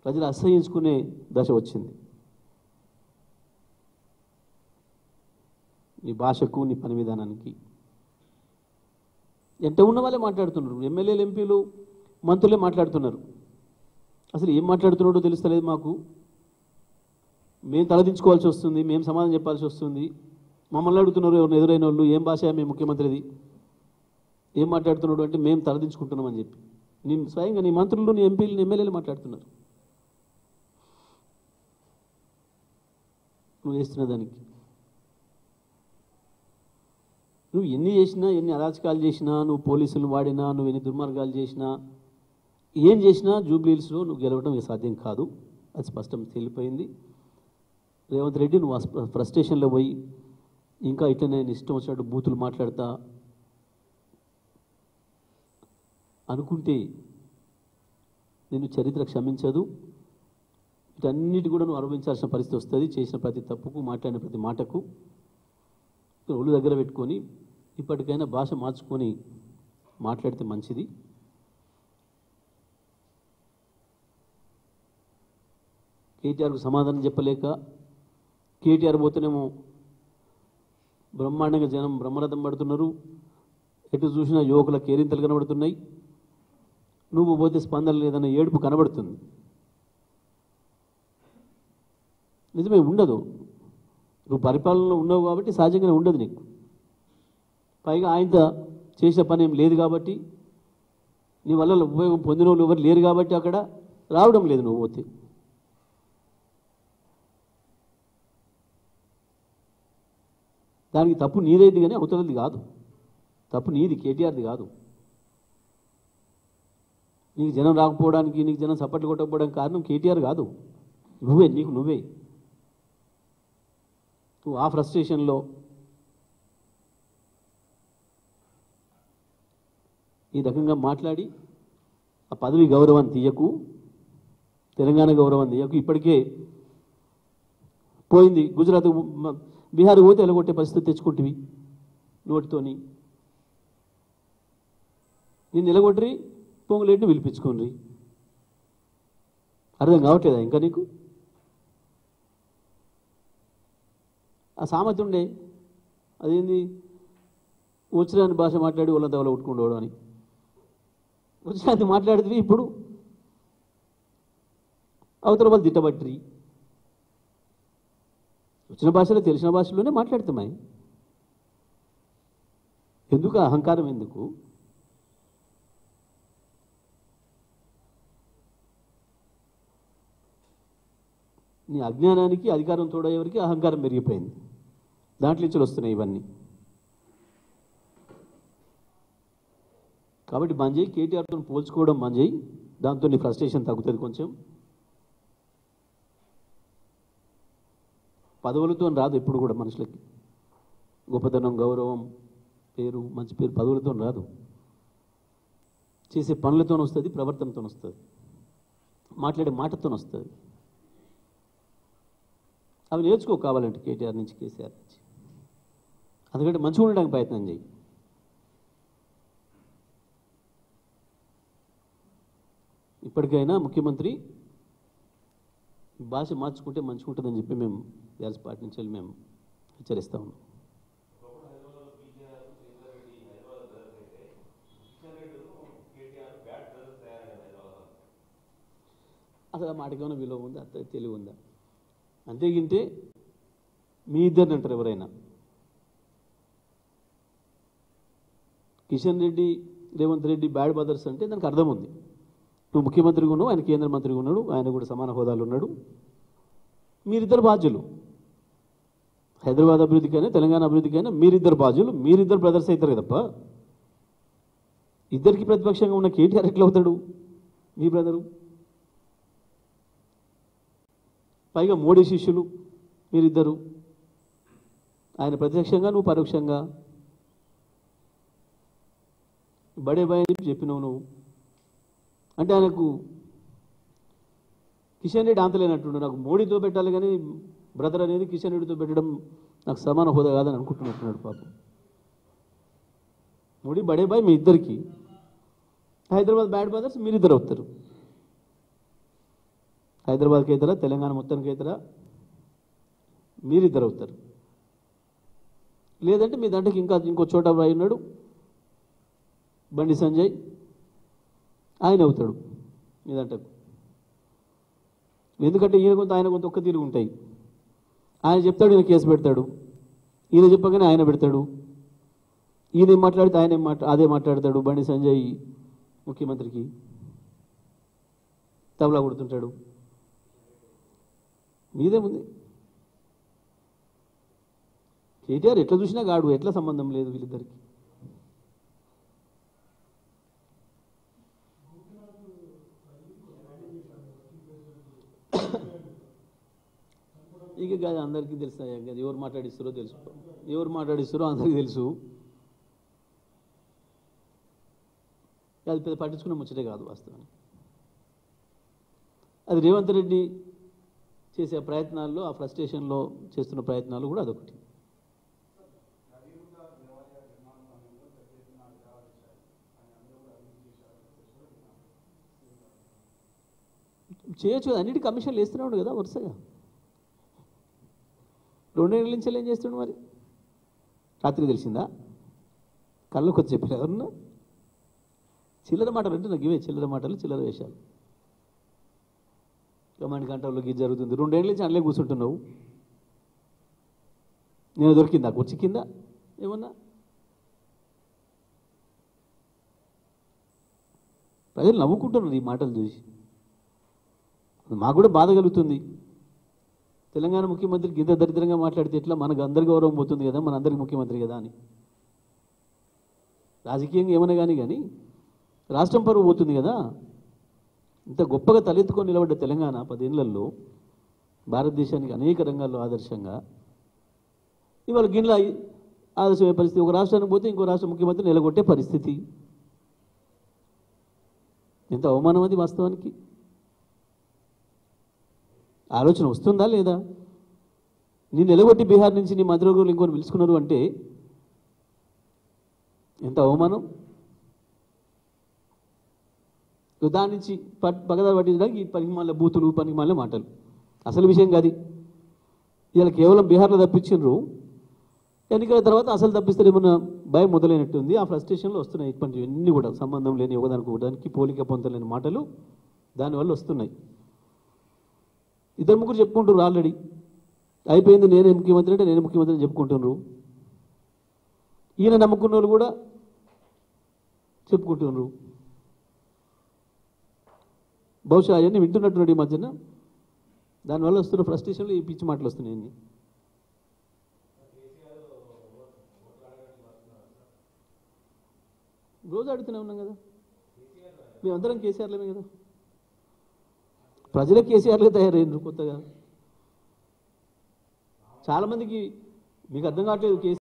ప్రజలు అసహ్యించుకునే దశ వచ్చింది. నీ భాషకు, నీ పని విధానానికి ఎంత ఉన్న వాళ్ళే మాట్లాడుతున్నారు. ఎమ్మెల్యేలు, ఎంపీలు, మంత్రులే మాట్లాడుతున్నారు. అసలు ఏం మాట్లాడుతున్నాడో తెలుస్తలేదు మాకు. మేము తలదించుకోవాల్సి వస్తుంది, మేము సమాధానం చెప్పాల్సి వస్తుంది. మమ్మల్ని అడుగుతున్నారు ఎవరిని ఎదురైన వాళ్ళు, ఏం భాష మేము ముఖ్యమంత్రిది, ఏం మాట్లాడుతున్నాడు అంటే మేము తలదించుకుంటున్నామని చెప్పి నీ స్వయంగా నీ మంత్రులు, నీ ఎంపీలు, నీ ఎమ్మెల్యేలు మాట్లాడుతున్నారు నువ్వు చేస్తున్న దానికి. నువ్వు ఎన్ని చేసినా, ఎన్ని అరాచకాలు చేసినా, నువ్వు పోలీసులు వాడినా, నువ్వు ఎన్ని దుర్మార్గాలు చేసినా, ఏం చేసినా జూబ్లీహిల్స్లో నువ్వు గెలవడం సాధ్యం కాదు. అది స్పష్టం తెలిపోయింది. రేవంత్ రెడ్డి నువ్వు ఫ్రస్ట్రేషన్లో పోయి ఇంకా ఇట్లా నేను ఇష్టం వచ్చినట్టు బూతులు మాట్లాడతా అనుకుంటే నేను చరిత్ర క్షమించదు. వీటన్నిటి కూడా నువ్వు అనుభవించాల్సిన పరిస్థితి వస్తుంది. చేసిన ప్రతి తప్పుకు, మాట్లాడిన ప్రతి మాటకు ఒళ్ళు దగ్గర పెట్టుకొని ఇప్పటికైనా భాష మార్చుకొని మాట్లాడితే మంచిది. కేటీఆర్కు సమాధానం చెప్పలేక కేటీఆర్ పోతేనేమో బ్రహ్మాండంగా జనం బ్రహ్మరథం పడుతున్నారు. ఎటు చూసినా యువకుల కేరింతలు కనబడుతున్నాయి. నువ్వు పోతే స్పందన లేదన్న ఏడుపు కనబడుతుంది. నిజమే, ఉండదు. నువ్వు పరిపాలనలో ఉన్నావు కాబట్టి సహజంగానే ఉండదు నీకు. పైగా ఆయన చేసిన పని ఏం లేదు కాబట్టి, నీ వల్ల ఉపయోగం పొందిన వాళ్ళు ఎవరు లేరు కాబట్టి అక్కడ రావడం లేదు నువ్వు పోతే. దానికి తప్పు నీదైంది కానీ అవతలది కాదు. తప్పు నీది, కేటీఆర్ది కాదు. నీకు జనం రాకపోవడానికి, నీకు జనం సపోర్ట్ కొట్టకపోవడానికి కారణం కేటీఆర్ కాదు, నువ్వే. నువ్వే నువ్వు ఆ ఫ్రస్ట్రేషన్లో ఈ రకంగా మాట్లాడి ఆ పదవి గౌరవాన్ని తీయకు, తెలంగాణ గౌరవాన్ని తీయకు. ఇప్పటికే పోయింది. గుజరాత్, బీహార్ పోతే ఎలగొట్టే పరిస్థితి తెచ్చుకుంటువి నోటితోని. నేను నిలగొట్టరి, పొంగులేటిని పిలిపించుకోండి. అర్థం కావట్లేదా ఇంకా నీకు? ఆ సామెత ఉండే, అదేంది, వచ్చిరాని భాష మాట్లాడి వాళ్ళంతా వాళ్ళ కొట్టుకుండవడం అని. వచ్చిరాని మాట్లాడితే ఇప్పుడు అవతల వాళ్ళు తిట్టబట్టి వచ్చిన భాషలో, తెలిసిన భాషలోనే మాట్లాడతామా? ఎందుకు అహంకారం? ఎందుకు? నీ అజ్ఞానానికి అధికారం తోడయ్యేవరికి అహంకారం పెరిగిపోయింది. దాంట్లో నుంచి వస్తున్నాయి ఇవన్నీ. కాబట్టి బంద్ చేయి, కేటీఆర్తో పోల్చుకోవడం బంద్ చేయి. దాంతో నీ ఫ్రస్ట్రేషన్ తగ్గుతుంది కొంచెం. పదవులతో రాదు ఎప్పుడు కూడా మనుషులకి. గొప్పతనం, గౌరవం, పేరు, మంచి పేరు పదవులతో రాదు. చేసే పనులతో వస్తుంది, ప్రవర్తనతో వస్తుంది, మాట్లాడే మాటతో వస్తుంది. అవి నేర్చుకో కావాలంటే కేటీఆర్ నుంచి, కేసీఆర్ నుంచి. అందుకంటే మంచిగా ఉండడానికి ప్రయత్నం చేయి. ఇప్పటికైనా ముఖ్యమంత్రి భాష మార్చుకుంటే మంచిగా ఉంటుందని చెప్పి మేము టీఆర్ఎస్ పార్టీ నుంచి వెళ్ళి మేము హెచ్చరిస్తా ఉన్నాం. అసలు ఆ మాటకి ఏమైనా విలువ ఉందా? అంత తెలివి ఉందా? అంతేగింటే మీ ఇద్దరిని అంటారు ఎవరైనా. కిషన్ రెడ్డి, రేవంత్ రెడ్డి బ్యాడ్ బ్రదర్స్ అంటే దానికి అర్థం ఉంది. నువ్వు ముఖ్యమంత్రిగా ఉన్నావు, ఆయన కేంద్ర మంత్రిగా ఉన్నాడు, ఆయన కూడా సమాన హోదాలు ఉన్నాడు. మీరిద్దరు బాధ్యులు. హైదరాబాద్ అభివృద్ధికైనా తెలంగాణ అభివృద్ధికైనా మీరిద్దరు బాధ్యులు. మీరిద్దరు బ్రదర్స్ అవుతారు కదప్ప. ఇద్దరికి ప్రతిపక్షంగా ఉన్న కేటీఆర్ ఎట్లా అవుతాడు మీ బ్రదరు? పైగా మోడీ శిష్యులు మీరిద్దరు. ఆయన ప్రత్యక్షంగా, నువ్వు పరోక్షంగా. బడే బాయ్ అని చెప్పినావు నువ్వు. అంటే ఆయనకు కిషన్ రెడ్డి అంతలేనట్టుండు. నాకు మోడీతో పెట్టాలి కానీ బ్రదర్ అనేది కిషన్ రెడ్డితో పెట్టడం నాకు సమాన హోదా కాదని అనుకుంటున్నట్టున్నాడు పాపం. మోడీ, బడే బాయ్ మీ ఇద్దరికి. హైదరాబాద్ బ్యాడ్ బ్రదర్స్ మీరిద్దరు అవుతారు. హైదరాబాద్కి అవుతారా, తెలంగాణ మొత్తానికి అవుతారా, మీరిద్దరు అవుతారు. లేదంటే మీ దాంట్లోకి ఇంకో చోట అబ్బాయి ఉన్నాడు, బండి సంజయ్, ఆయన అవుతాడు మీ దాంట్లోకి. ఎందుకంటే ఈయన కొంత ఆయన కొంత ఒక్క తీరు ఉంటాయి. ఆయన చెప్తాడు, ఈయన కేసు పెడతాడు, ఈయన చెప్పగానే ఆయన పెడతాడు, ఈయన ఏం మాట్లాడితే ఆయన అదే మాట్లాడతాడు. బండి సంజయ్ ముఖ్యమంత్రికి తబలా కొడుతుంటాడు. మీదేముంది? కేటీఆర్ ఎట్లా చూసినా గాడు, ఎట్లా సంబంధం లేదు వీళ్ళిద్దరికి. ఇక కాదు, అందరికీ తెలుసు. ఎవరు మాట్లాడిస్తారో తెలుసు, ఎవరు మాట్లాడిస్తారో అందరికీ తెలుసు. అది పెద్ద పట్టించుకున్న ముచ్చటే కాదు వాస్తవానికి. అది రేవంత్ రెడ్డి చేసే ప్రయత్నాల్లో, ఆ ఫ్రస్ట్రేషన్లో చేస్తున్న ప్రయత్నాలు కూడా అదొకటి. చేయొచ్చు కదా, అన్నిటి కమిషన్లు వేస్తున్నాడు కదా వరుసగా. 2 నెలల నుంచి ఏం చేస్తున్నాడు మరి? రాత్రికి తెలిసిందా? కళ్ళకు వచ్చి చెప్పారు ఎవరన్నా? చిల్లర మాటలు అంటే నాకు ఇవే చిల్లర మాటలు, చిల్లర వేషాలు. కమాండ్ కంట్రోల్లోకి ఇది జరుగుతుంది. 2 ఏళ్ళ నుంచి అట్లే కూర్చుంటున్నావు. నేను దొరికిందా కుర్చీ కింద ఏమన్నా? ప్రజలు నవ్వుకుంటున్నారు ఈ మాటలు చూసి. మాకు కూడా బాధ కలుగుతుంది. తెలంగాణ ముఖ్యమంత్రికి ఇంత దరిద్రంగా మాట్లాడితే ఎట్లా? మనకు అందరి గౌరవం పోతుంది కదా, మన అందరికి ముఖ్యమంత్రి కదా అని. రాజకీయంగా ఏమన్నా కానీ రాష్ట్రం పరువు పోతుంది కదా. ఇంత గొప్పగా తలెత్తుకొని నిలబడ్డ తెలంగాణ 10 ఏళ్లలో భారతదేశానికి అనేక రంగాల్లో ఆదర్శంగా, ఇవాళ గిన్నెల ఆదర్శమయ్యే పరిస్థితి. ఒక రాష్ట్రానికి పోతే ఇంకో రాష్ట్ర ముఖ్యమంత్రి నిలగొట్టే పరిస్థితి. ఎంత అవమానం అది వాస్తవానికి. ఆలోచన వస్తుందా లేదా? నీ నిలగొట్టి బీహార్ నుంచి నీ మంత్రివర్గులు ఇంకొని పిలుచుకున్నారు అంటే ఎంత అవమానం. దాని నుంచి పగదారు పట్టించడానికి ఈ పనికిమాల బూతులు, పనికిమాల మాటలు. అసలు విషయం కాదు. ఇలా కేవలం బీహార్లో తప్పించారు. ఎన్నికల తర్వాత అసలు తప్పిస్తారేమన్న భయం మొదలైనట్టుంది. ఆ ఫ్రస్ట్రేషన్లో వస్తున్నాయి ఇవన్నీ కూడా సంబంధం లేని, ఒకదానికి పోలిక పొందలేని మాటలు దానివల్ల వస్తున్నాయి. 2 ముగ్గురు చెప్పుకుంటున్నారు ఆల్రెడీ. అయిపోయింది, నేనే ముఖ్యమంత్రి అంటే నేనే ముఖ్యమంత్రి అని చెప్పుకుంటున్నారు. ఈయన నమ్ముకున్న వాళ్ళు కూడా చెప్పుకుంటున్నారు. బహుశా అవన్నీ వింటున్నట్టున్నాడు ఈ మధ్యన. దానివల్ల వస్తున్న ఫ్రస్ట్రేషన్లో ఈ పిచ్చి మాటలు వస్తున్నాయి. రోజు అడుగుతూనే ఉన్నాం కదా, మేమందరం కేసీఆర్లమే కదా. ప్రజలే కేసీఆర్లే తయారైనరు కొత్తగా. చాలామందికి మీకు అర్థం కావట్లేదు.